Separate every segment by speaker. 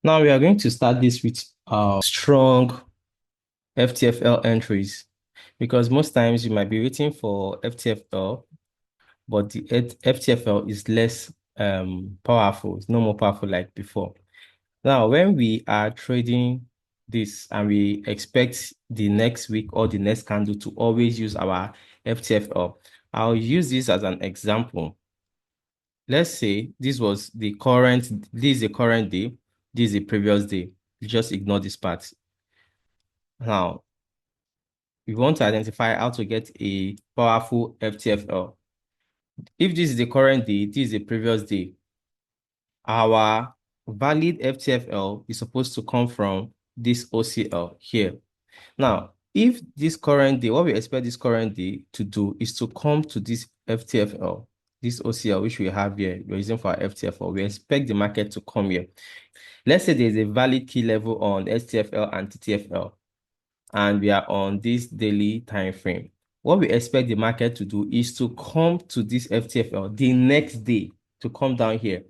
Speaker 1: Now we are going to start this with strong FTFL entries because most times you might be waiting for FTFL, but the FTFL is less powerful. It's no more powerful like before. Now, when we are trading this and we expect the next week or the next candle to always use our FTFL, I'll use this as an example. Let's say this is the current day, this is the previous day. You just ignore this part. Now, we want to identify how to get a powerful FTFL. If this is the current day, this is the previous day, our valid FTFL is supposed to come from this OCL here. Now, if this current day, what we expect this current day to do is to come to this FTFL, this OCL, which we have here, we're using for our FTFL. We expect the market to come here. Let's say there's a valid key level on STFL and TTFL, and we are on this daily time frame. What we expect the market to do is to come to this FTFL the next day to come down here.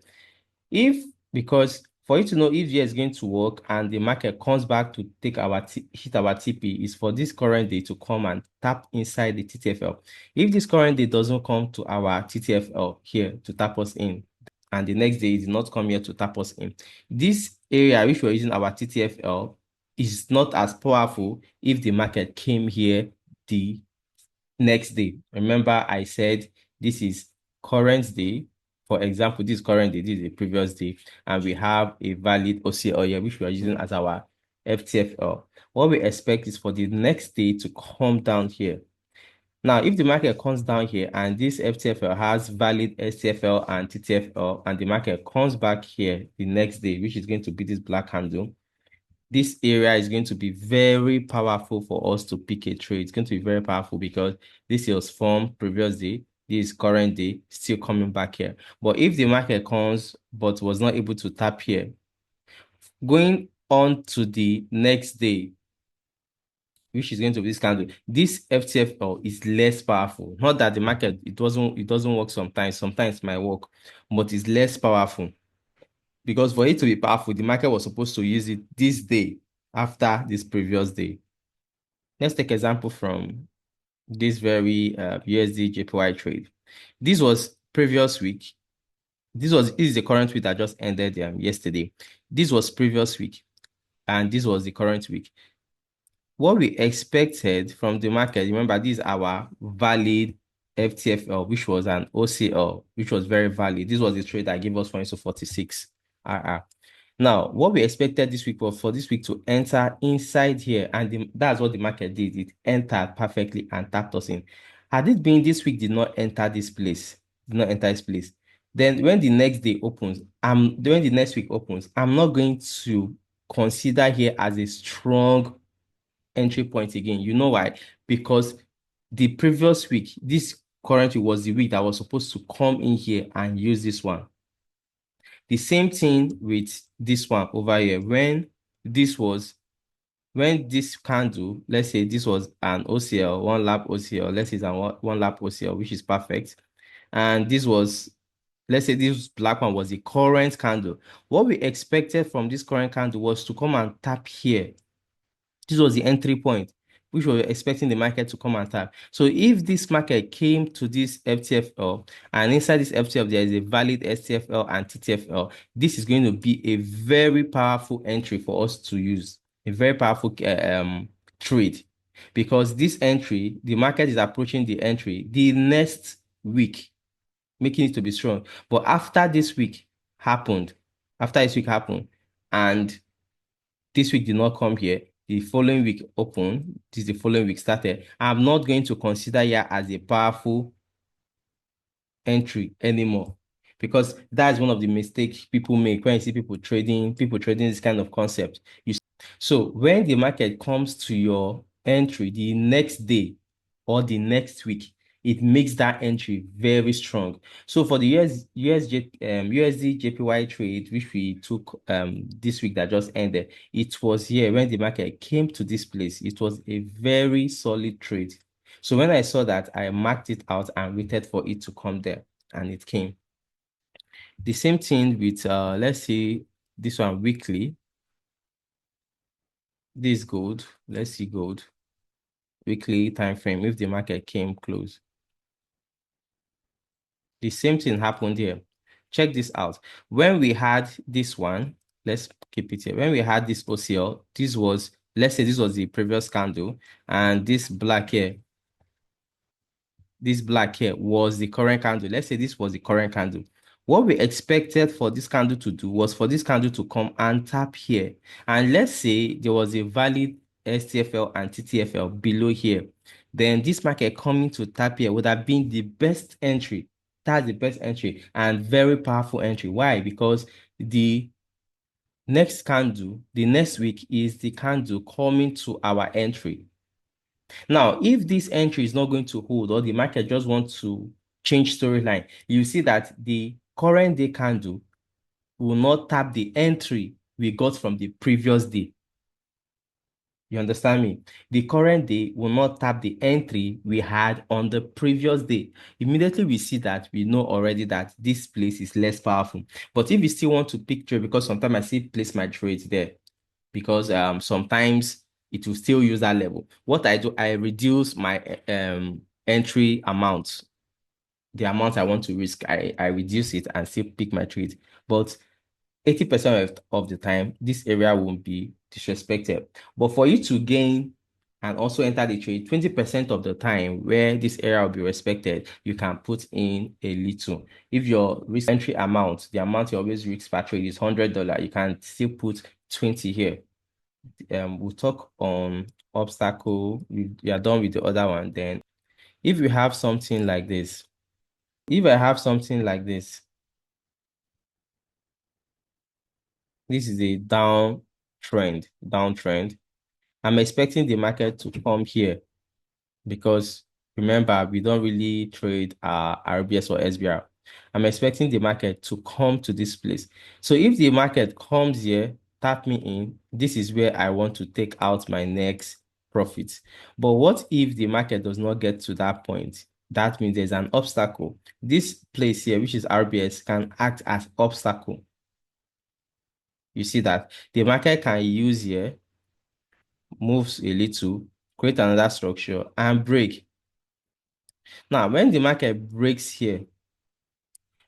Speaker 1: Because for you to know if here is going to work and the market comes back to take hit our TP is for this current day to come and tap inside the TTFL. If this current day doesn't come to our TTFL here to tap us in, and the next day it did not come here to tap us in, this area which we're using our TTFL is not as powerful if the market came here the next day. Remember, I said this is current day. For example, this current day, this is the previous day, and we have a valid OCL here, which we are using as our FTFL. What we expect is for the next day to come down here. Now, if the market comes down here and this FTFL has valid STFL and TTFL, and the market comes back here the next day, which is going to be this black handle, this area is going to be very powerful for us to pick a trade. It's going to be very powerful because this was formed previous day, this current day, still coming back here. But if the market comes but was not able to tap here, going on to the next day, which is going to be this candle, this FTFL is less powerful. Not that the market it doesn't work sometimes. Sometimes it might work, but it's less powerful. Because for it to be powerful, the market was supposed to use it this day after this previous day. Let's take example from this very USD JPY trade. This was previous week. This is the current week that just ended yesterday. This was previous week, and this was the current week. What we expected from the market, remember, this is our valid FTFL, which was an OCL, which was very valid. This was the trade that gave us 46 RR. Now, what we expected this week was for this week to enter inside here, and that's what the market did. It entered perfectly and tapped us in. Had it been this week did not enter this place, then when the next day opens, when the next week opens, I'm not going to consider here as a strong entry point again. You know why? Because the previous week, this currently was the week that was supposed to come in here and use this one. The same thing with this one over here. When this candle, let's say this was an OCL, one lap OCL, let's say it's a one lap OCL, which is perfect. And this was, let's say this black one was the current candle. What we expected from this current candle was to come and tap here. This was the entry point, which we were expecting the market to come and tap. So if this market came to this FTFL, and inside this FTFL, there is a valid STFL and TTFL, this is going to be a very powerful entry for us to use, a very powerful trade. Because this entry, the market is approaching the entry the next week, making it to be strong. But after this week happened, and this week did not come here, the following week open, this is the following week started, I'm not going to consider here as a powerful entry anymore, because that's one of the mistakes people make when you see people trading this kind of concept. So when the market comes to your entry the next day or the next week, it makes that entry very strong. So for the USD JPY trade, which we took this week that just ended, it was here when the market came to this place. It was a very solid trade. So when I saw that, I marked it out and waited for it to come there, and it came. The same thing with let's say this one weekly. This gold. Let's see gold. Weekly time frame. If the market came close. The same thing happened here. Check this out. When we had this one, let's keep it here. When we had this OCL, this was, let's say this was the previous candle, and this black here was the current candle. Let's say this was the current candle. What we expected for this candle to do was for this candle to come and tap here. And let's say there was a valid STFL and TTFL below here. Then this market coming to tap here would have been the best entry. That's the best entry and very powerful entry. Why? Because the next candle, the next week is the candle coming to our entry. Now, if this entry is not going to hold or the market just wants to change storyline, you see that the current day candle will not tap the entry we got from the previous day. You understand me? The current day will not tap the entry we had on the previous day. Immediately we see that, we know already that this place is less powerful. But if you still want to pick trade, because sometimes I still place my trades there, because sometimes it will still use that level. What I do, I reduce my entry amount, the amount I want to risk. I reduce it and still pick my trade. But 80% of the time, this area won't be disrespected. But for you to gain and also enter the trade, 20% of the time where this area will be respected, you can put in a little. If your risk entry amount, the amount you always risk per trade is $100, you can still put 20 here. We'll talk on obstacle. We are done with the other one. Then if you have something like this, if I have something like this is a downtrend. I'm expecting the market to come here because remember, we don't really trade RBS or SBR. I'm expecting the market to come to this place. So if the market comes here, tap me in, this is where I want to take out my next profits. But what if the market does not get to that point? That means there's an obstacle. This place here, which is RBS, can act as obstacle. You see that the market can use here, moves a little, create another structure and break. Now, when the market breaks here,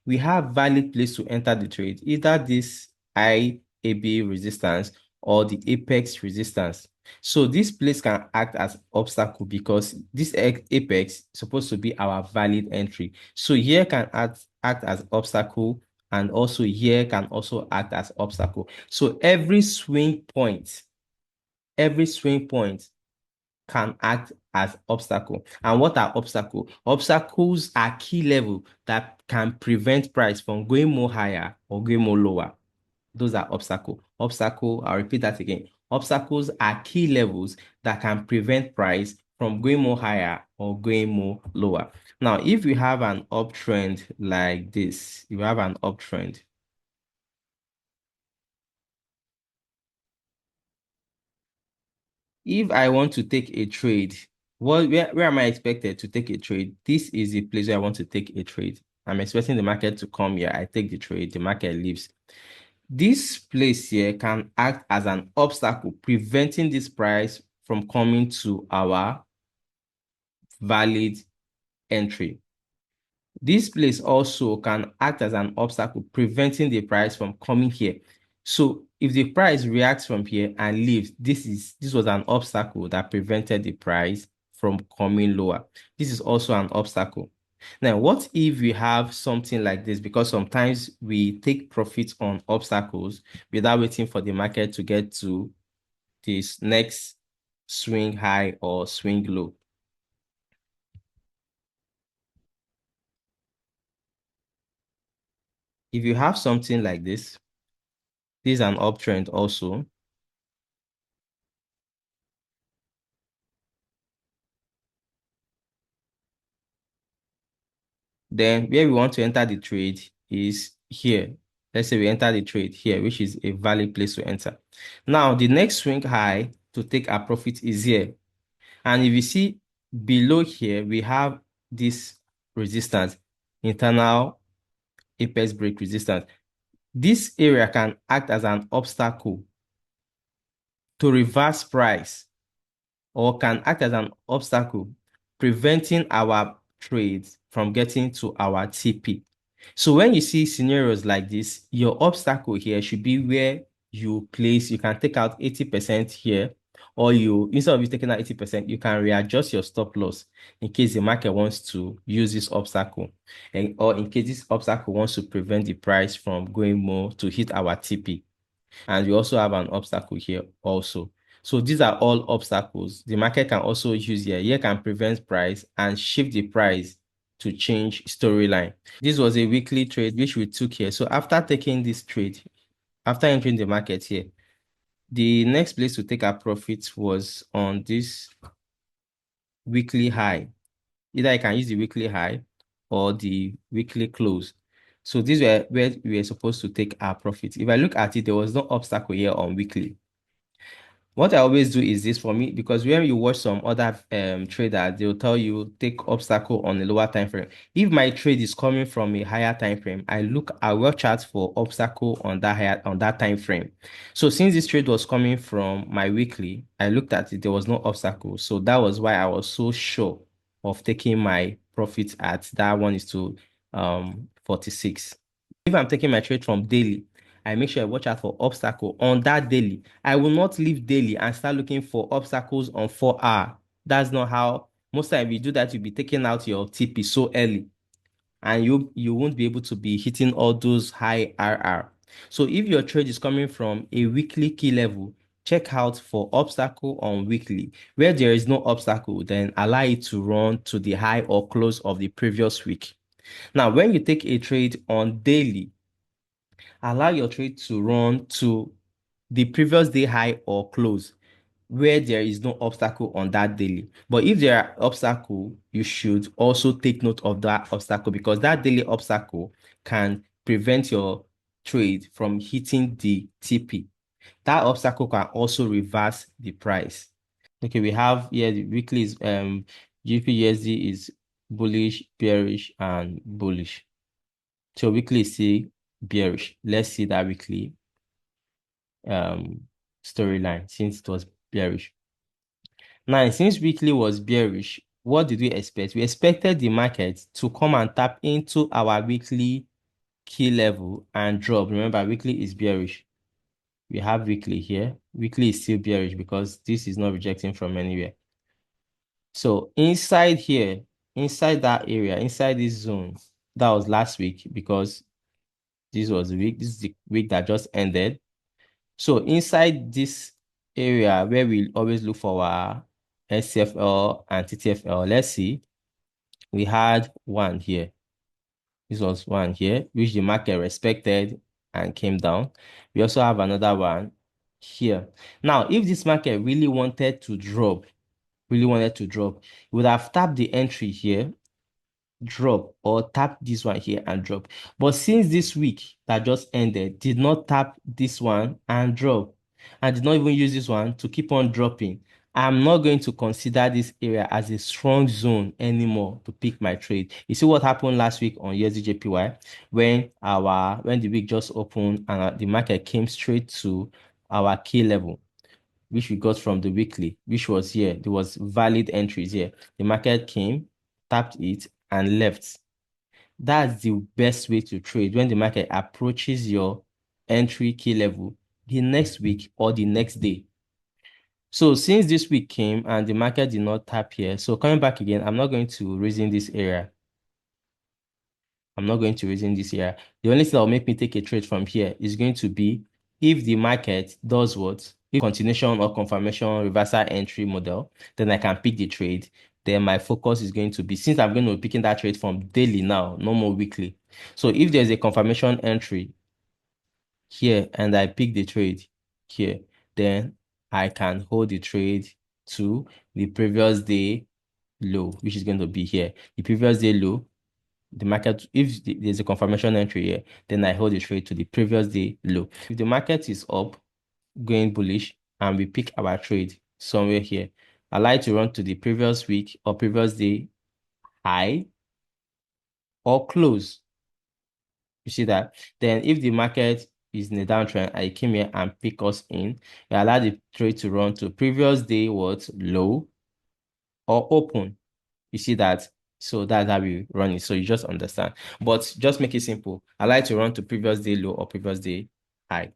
Speaker 1: we have valid place to enter the trade, either this IAB resistance or the apex resistance. So this place can act as obstacle because this apex is supposed to be our valid entry. So here can act as obstacle, and also here can also act as obstacle. So every swing point can act as obstacle. And what are obstacles? Obstacles are key level that can prevent price from going more higher or going more lower. Those are obstacle. Obstacle, I'll repeat that again. Obstacles are key levels that can prevent price from going more higher or going more lower. Now, if we have an uptrend like this, if we have an uptrend, if I want to take a trade, where am I expected to take a trade? This is the place where I want to take a trade. I'm expecting the market to come here. I take the trade, the market leaves. This place here can act as an obstacle, preventing this price from coming to our valid entry. This place also can act as an obstacle, preventing the price from coming here. So if the price reacts from here and leaves, this was an obstacle that prevented the price from coming lower. This is also an obstacle. Now, what if we have something like this? Because sometimes we take profits on obstacles without waiting for the market to get to this next swing high or swing low. If you have something like this is an uptrend also. Then where we want to enter the trade is here. Let's say we enter the trade here, which is a valid place to enter. Now, the next swing high to take our profit is here. And if you see below here, we have this resistance, internal apex break resistance. This area can act as an obstacle to reverse price or can act as an obstacle, preventing our trades from getting to our TP. So when you see scenarios like this, your obstacle here should be where you can take out 80% here, or instead of you taking out 80%, you can readjust your stop loss in case the market wants to use this obstacle, or in case this obstacle wants to prevent the price from going more to hit our TP. And we also have an obstacle here also. So these are all obstacles. The market can also use here. Here can prevent price and shift the price to change storyline. This was a weekly trade which we took here. So after taking this trade, after entering the market here, the next place to take our profits was on this weekly high. Either I can use the weekly high or the weekly close. So these were where we were supposed to take our profits. If I look at it, there was no obstacle here on weekly. What I always do is this for me, because when you watch some other traders, they'll tell you take obstacle on a lower time frame. If my trade is coming from a higher time frame, I will watch out for obstacle on that time frame. So since this trade was coming from my weekly, I looked at it, there was no obstacle. So that was why I was so sure of taking my profits at that one is to 46. If I'm taking my trade from daily, I make sure I watch out for obstacle on that daily. I will not leave daily and start looking for obstacles on 4 hour. That's not how most time you do that, you'll be taking out your TP so early and you won't be able to be hitting all those high RR. So if your trade is coming from a weekly key level, check out for obstacle on weekly. Where there is no obstacle, then allow it to run to the high or close of the previous week. Now, when you take a trade on daily, allow your trade to run to the previous day high or close where there is no obstacle on that daily. But if there are obstacle, you should also take note of that obstacle, because that daily obstacle can prevent your trade from hitting the TP. That obstacle can also reverse the price. Okay, we have here the weekly is GPUSD is bullish, bearish, and bullish. So weekly is still bearish. Let's see that weekly storyline since it was bearish. Now, since weekly was bearish, what did we expect? We expected the market to come and tap into our weekly key level and drop. Remember, weekly is bearish. We have weekly here. Weekly is still bearish because this is not rejecting from anywhere. So inside here, inside that area, inside this zone, that was last week because this was the week. This is the week that just ended. So inside this area where we always look for our SCFL and TTFL, let's see, we had one here. This was one here, which the market respected and came down. We also have another one here. Now, if this market really wanted to drop, it would have tapped the entry here, drop, or tap this one here and drop. But since this week that just ended did not tap this one and drop, and did not even use this one to keep on dropping, I'm not going to consider this area as a strong zone anymore to pick my trade. You see what happened last week on USDJPY when the week just opened and the market came straight to our key level, which we got from the weekly, which was here. There was valid entries here. The market came, tapped it, and left. That's the best way to trade when the market approaches your entry key level the next week or the next day. So since this week came and the market did not tap here, so coming back again, I'm not going to reason this area. I'm not going to reason this area. The only thing that will make me take a trade from here is going to be if the market does what? If continuation or confirmation reversal entry model, then I can pick the trade. Then my focus is going to be, since I'm going to be picking that trade from daily now, no more weekly. So if there's a confirmation entry here and I pick the trade here, then I can hold the trade to the previous day low, which is going to be here. The previous day low, the market, if there's a confirmation entry here, then I hold the trade to the previous day low. If the market is up, going bullish, and we pick our trade somewhere here, I like to run to the previous week or previous day high or close. You see that? Then if the market is in a downtrend. I came here and pick us in. I allow the trade to run to previous day what low or open. You see that? So that's how we run it. So you just understand. But just make it simple. I like to run to previous day low or previous day high.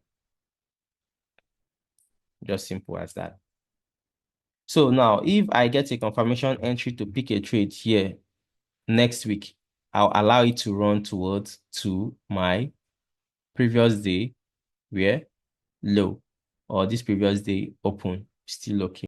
Speaker 1: Just simple as that. So now, if I get a confirmation entry to pick a trade here next week, I'll allow it to run towards to my previous day where low or this previous day open, still okay.